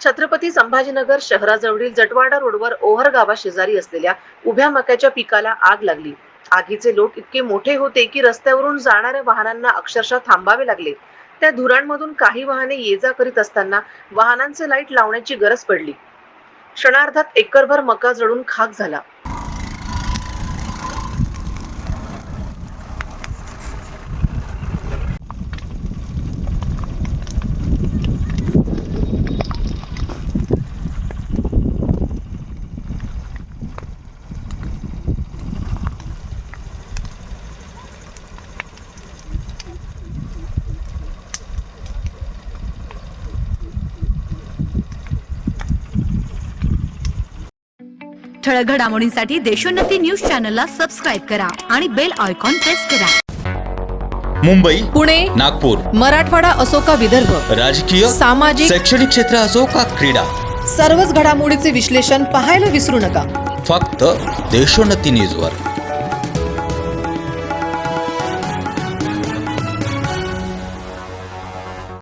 छत्रपती संभाजीनगर शहराजवळील जटवाडा रोडवर ओहर गावाशेजारी असलेल्या उभ्या मक्याच्या पिकाला आग लागली। आगीचे लोट इतके मोठे होते की रस्त्यावरून जाणाऱ्या वाहनांना अक्षरशः थांबावे लागले। त्या धुरांमधून काही वाहने ये जा करीत असताना वाहनांचे लाईट लावण्याची गरज पडली। क्षणार्धात एकरभर मका जळून खाक झाला। ठळक घडामोडींसाठी देशोन्नती न्यूज चॅनलला सबस्क्राइब करा आणि बेल आयकॉन प्रेस करा। मुंबई, पुणे, नागपूर, मराठवाडा असो का विदर्भ, राजकीय, सामाजिक, शैक्षणिक क्षेत्र असो का क्रीडा, सर्वच घडामोडीचे विश्लेषण पाहायला विसरू नका। फक्त देशोन्नती न्यूजवर।